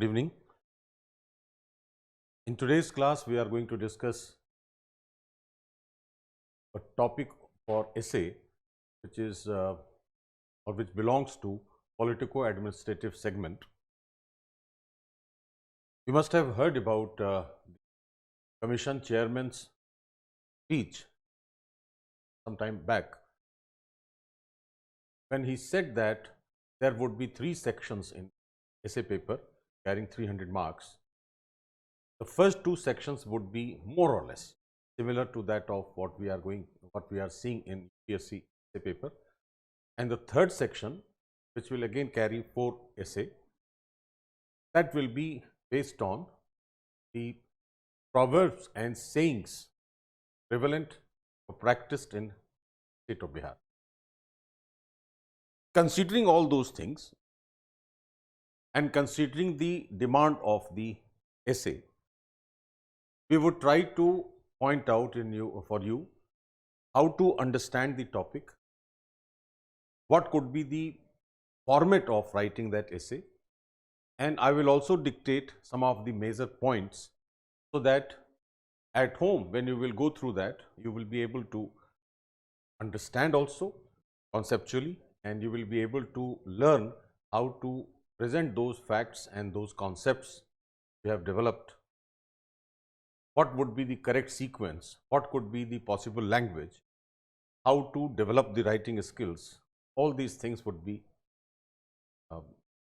Good evening. In today's class, we are going to discuss a topic for essay, which is or which belongs to politico-administrative segment. You must have heard about the Commission Chairman's speech some time back, when he said that there would be 3 sections in essay paper carrying 300 marks. The first 2 sections would be more or less similar to that of what we are seeing in BPSC essay paper, and the third section, which will again carry 4 essay, that will be based on the proverbs and sayings prevalent or practiced in state of Bihar. Considering all those things and considering the demand of the essay, we would try to point out for you how to understand the topic, what could be the format of writing that essay, and I will also dictate some of the major points, so that at home when you will go through that, you will be able to understand also conceptually, and you will be able to learn how to present those facts and those concepts you have developed. What would be the correct sequence? What could be the possible language? How to develop the writing skills? All these things would be,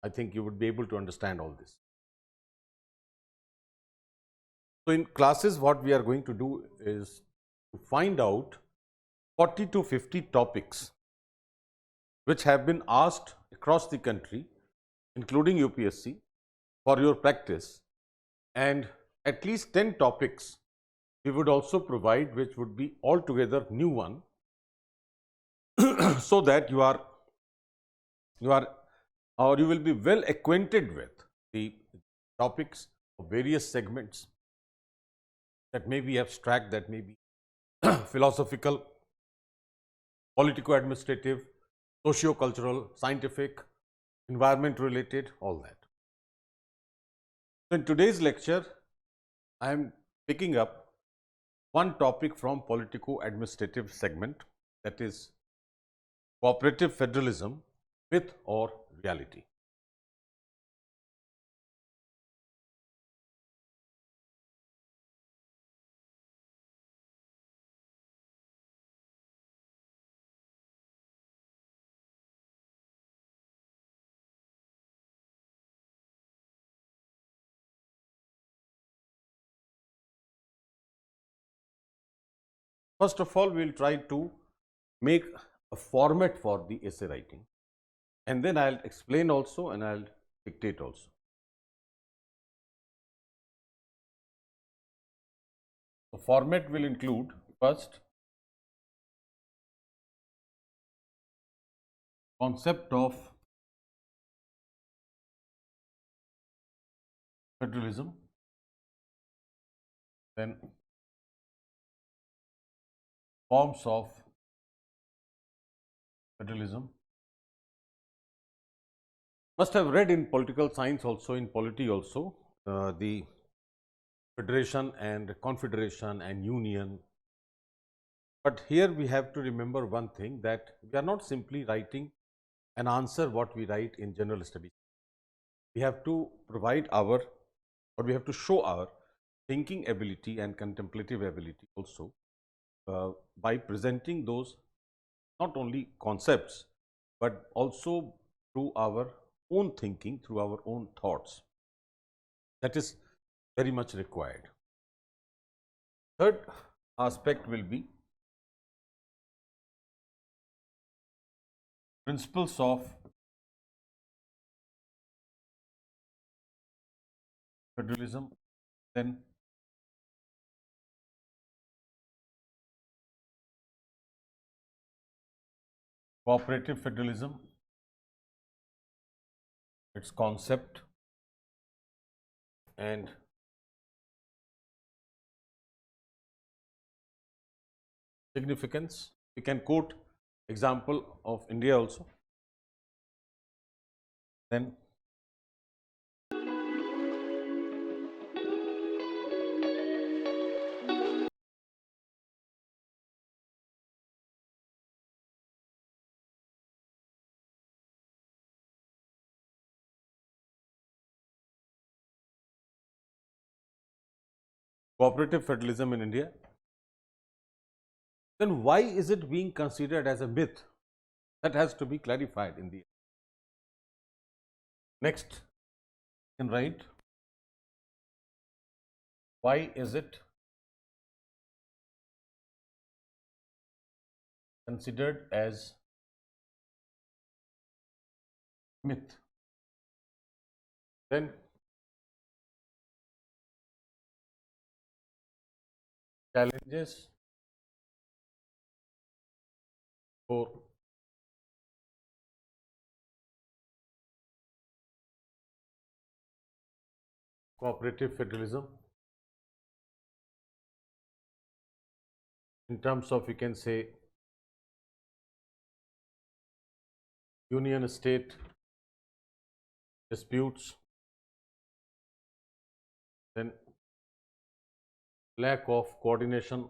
I think you would be able to understand all this. So, in classes, what we are going to do is to find out 40 to 50 topics which have been asked across the country, including UPSC, for your practice, and at least 10 topics we would also provide which would be altogether new one, so that you will be well acquainted with the topics of various segments that may be abstract, that may be philosophical, politico-administrative, socio-cultural, scientific, environment related, all that. So, in today's lecture, I am picking up one topic from politico-administrative segment, that is cooperative federalism, myth or reality. First of all, we will try to make a format for the essay writing, and then I will explain also and I will dictate also. The format will include first concept of federalism, then forms of federalism. Must have read in political science also, in polity also, the federation and confederation and union. But here we have to remember one thing, that we are not simply writing an answer what we write in general studies. We have to provide our, or we have to show our thinking ability and contemplative ability also, by presenting those not only concepts, but also through our own thinking, through our own thoughts. That is very much required. Third aspect will be principles of federalism, then cooperative federalism, its concept and significance. We can quote example of India also. Then cooperative federalism in India, then why is it being considered as a myth? That has to be clarified in the next. You can write, why is it considered as myth? Then challenges for cooperative federalism in terms of, you can say, union state disputes, then lack of coordination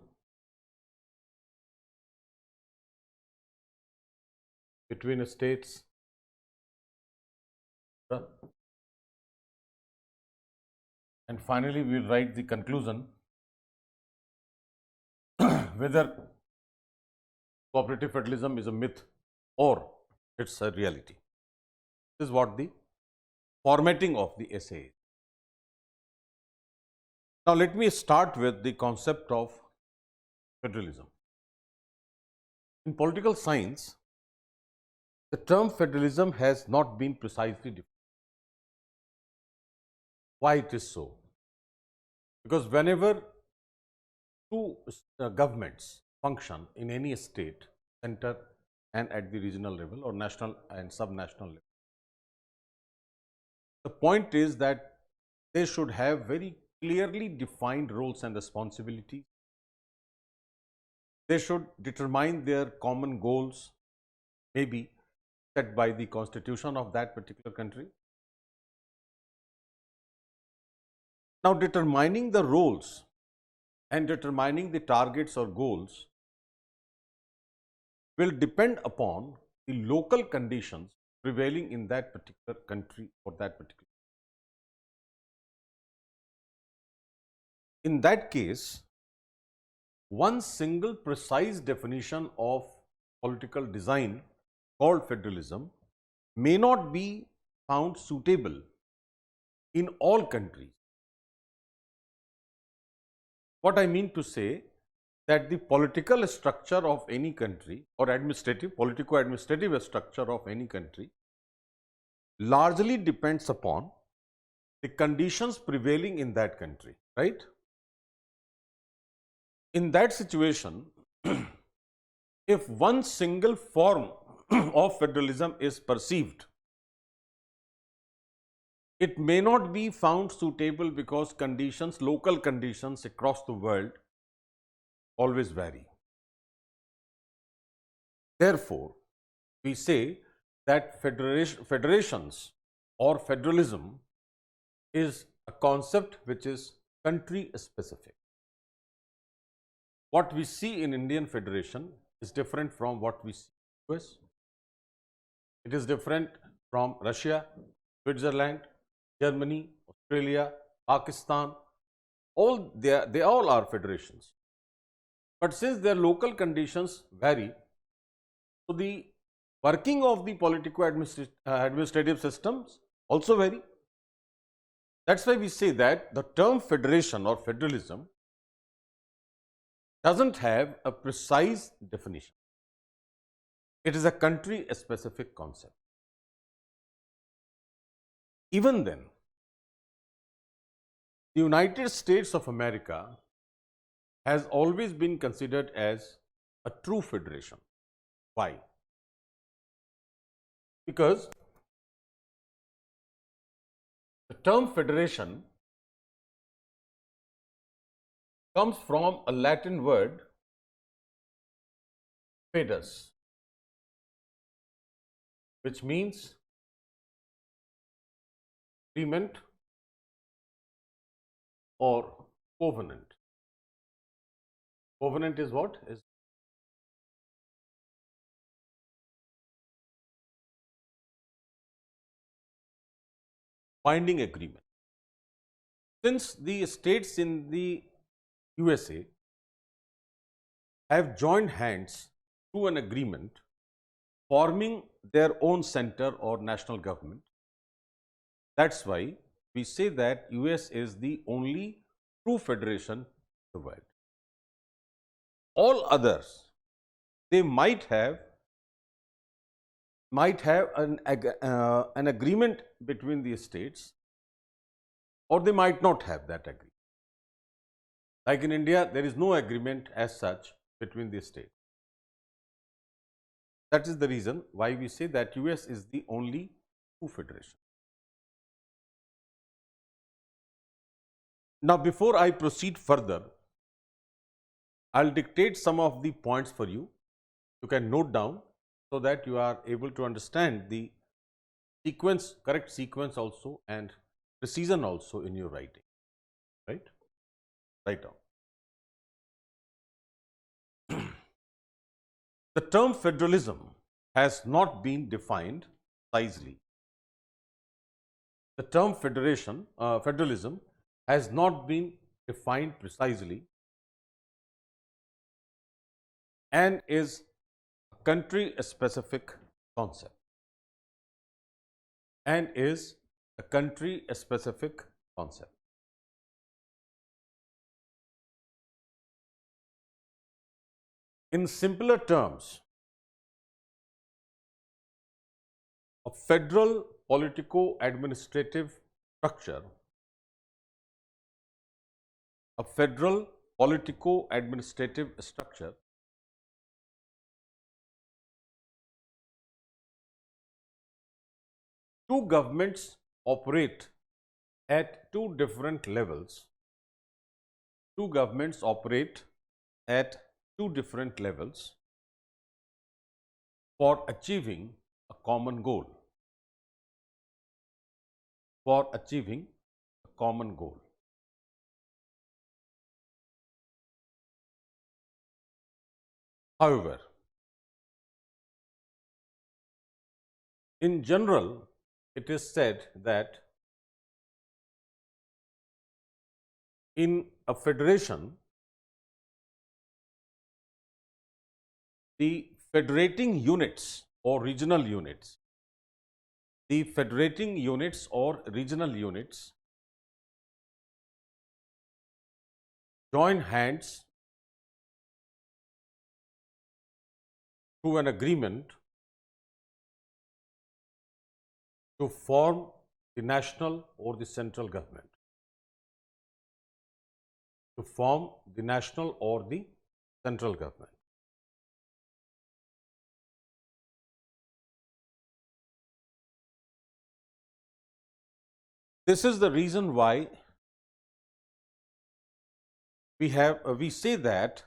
between states, and finally we will write the conclusion whether cooperative federalism is a myth or it's a reality. This is what the formatting of the essay is. Now let me start with the concept of federalism. In political science, the term federalism has not been precisely defined. Why it is so? Because whenever two governments function in any state, center and at the regional level or national and subnational level, the point is that they should have very clearly defined roles and responsibilities. They should determine their common goals, maybe set by the constitution of that particular country. Now, determining the roles and determining the targets or goals will depend upon the local conditions prevailing in that particular country or that particular. In that case, one single precise definition of political design called federalism may not be found suitable in all countries. What I mean to say, that the political structure of any country or politico-administrative structure of any country largely depends upon the conditions prevailing in that country, right? In that situation, if one single form of federalism is perceived, it may not be found suitable because local conditions across the world always vary. Therefore, we say that federations or federalism is a concept which is country specific. What we see in Indian Federation is different from what we see in US. It is different from Russia, Switzerland, Germany, Australia, Pakistan. They all are federations. But since their local conditions vary, so the working of the politico-administrative systems also vary. That's why we say that the term federation or federalism doesn't have a precise definition. It is a country-specific concept. Even then, the United States of America has always been considered as a true federation. Why? Because the term federation comes from a Latin word, fedus, which means agreement or covenant. Covenant is what? Is binding agreement. Since the states in the USA have joined hands through an agreement forming their own center or national government. That's why we say that US is the only true federation in the world. All others, they might have an agreement between the states, or they might not have that agreement. Like in India, there is no agreement as such between the states. That is the reason why we say that US is the only true federation. Now, before I proceed further, I'll dictate some of the points for you. You can note down so that you are able to understand the sequence, correct sequence also, and precision also in your writing, right? Write down. The term federalism has not been defined precisely. The term federalism has not been defined precisely and is a country-specific concept. And is a country-specific concept. In simpler terms, a federal politico-administrative structure, two governments operate at two different levels. Two governments operate at two different levels for achieving a common goal. For achieving a common goal. However, in general, it is said that in a federation, the federating units or regional units, join hands through an agreement to form the national or the central government. To form the national or the central government. This is the reason why we say that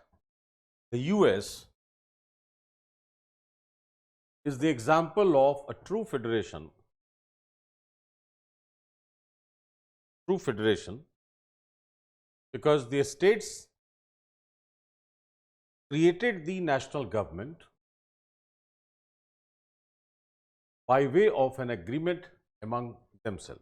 the US is the example of a true federation. Because the states created the national government by way of an agreement among themselves.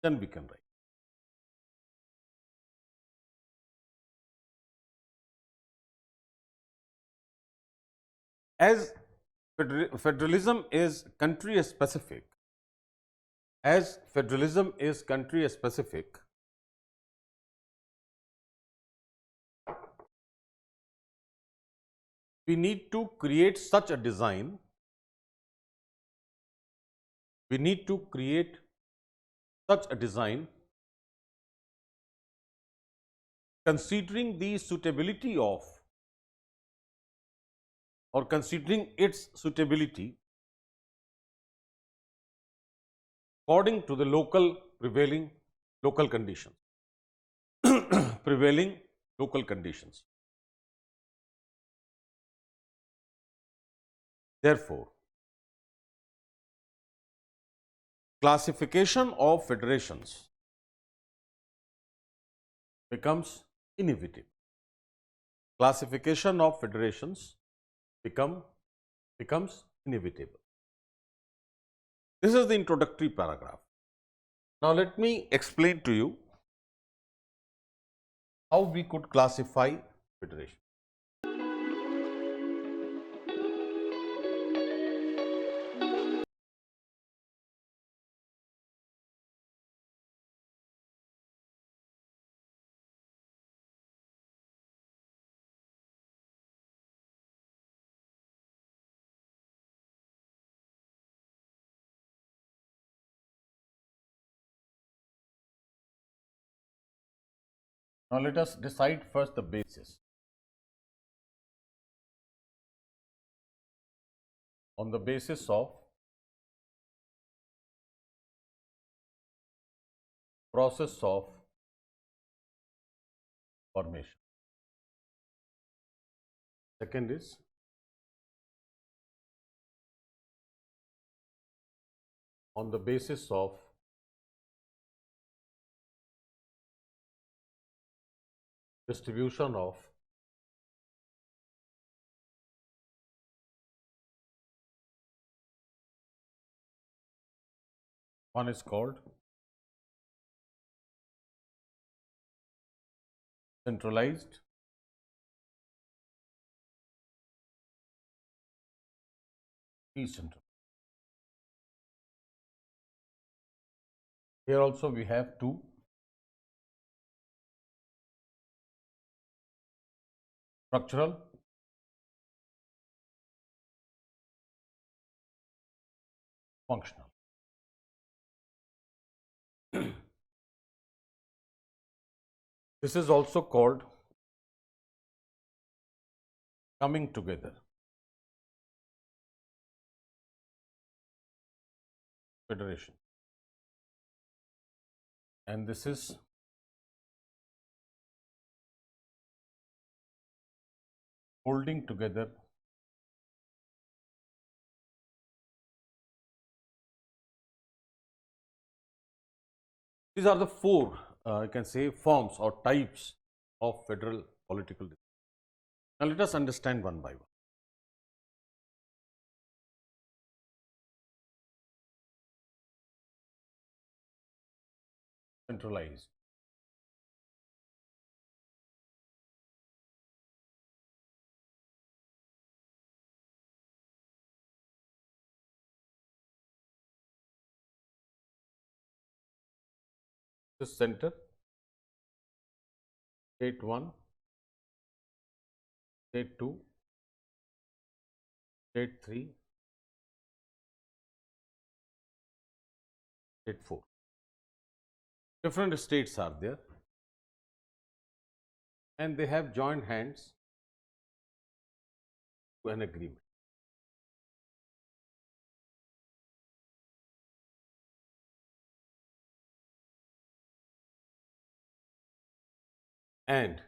Then we can write. As federalism is country specific, we need to create such a design. Considering the suitability of, or considering its suitability according to the prevailing local conditions. Therefore, classification of federations becomes inevitable. Becomes inevitable. This is the introductory paragraph. Now, let me explain to you how we could classify federation. Now, let us decide first the basis. On the basis of process of formation. Second is on the basis of distribution of one is called centralized, decentralized. Here also we have two: structural, functional. This is also called coming together, federation, and this is holding together these are the four you can say forms or types of federal political district. Now, let us understand one by one. Centralized. This center, state 1, state 2, state 3, state 4. Different states are there and they have joined hands to an agreement. And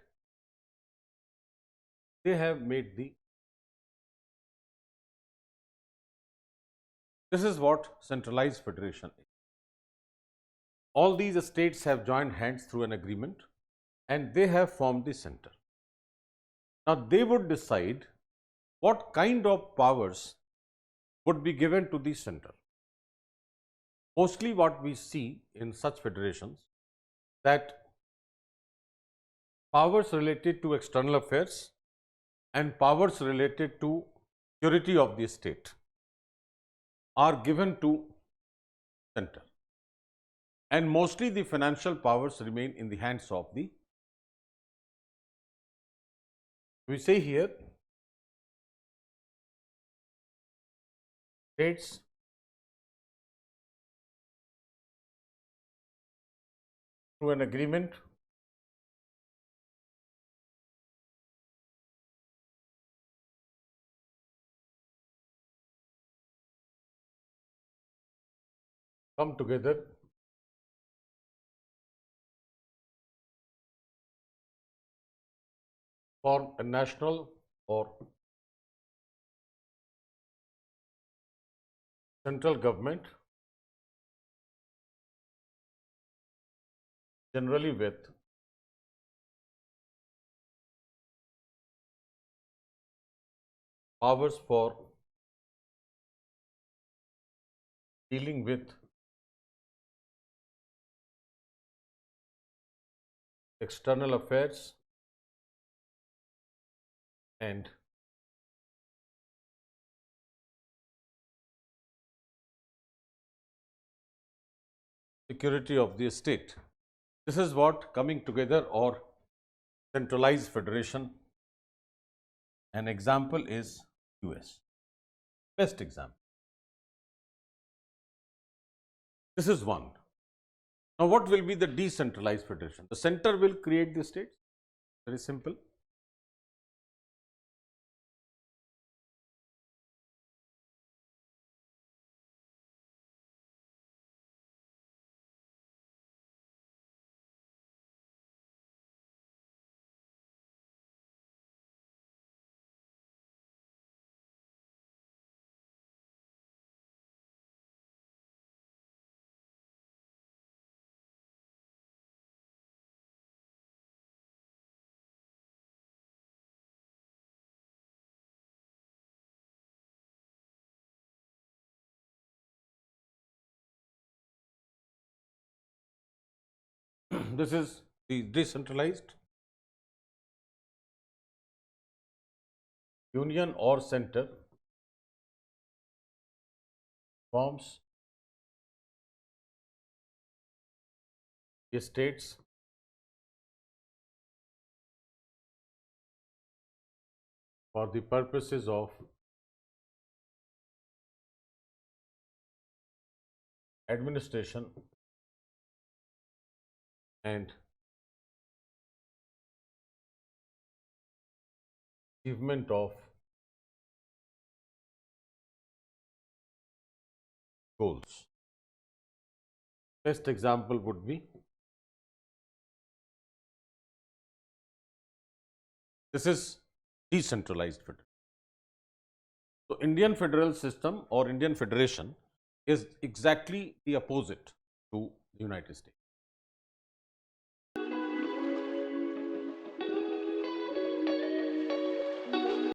they have made this is what centralized federation is. All these states have joined hands through an agreement and they have formed the center. Now, they would decide what kind of powers would be given to the center. Mostly what we see in such federations that powers related to external affairs and powers related to security of the state are given to center, and mostly the financial powers remain in the hands of the, we say here, states through an agreement come together form a national or central government, generally with powers for dealing with external affairs and security of the state. This is what coming together or centralized federation. An example is US. Best example. This is one. Now, what will be the decentralized federation? The center will create the states. Very simple. This is the decentralized union or center forms the states for the purposes of administration and achievement of goals. Best example would be this is decentralized federation. So, Indian federal system or Indian federation is exactly the opposite to the United States.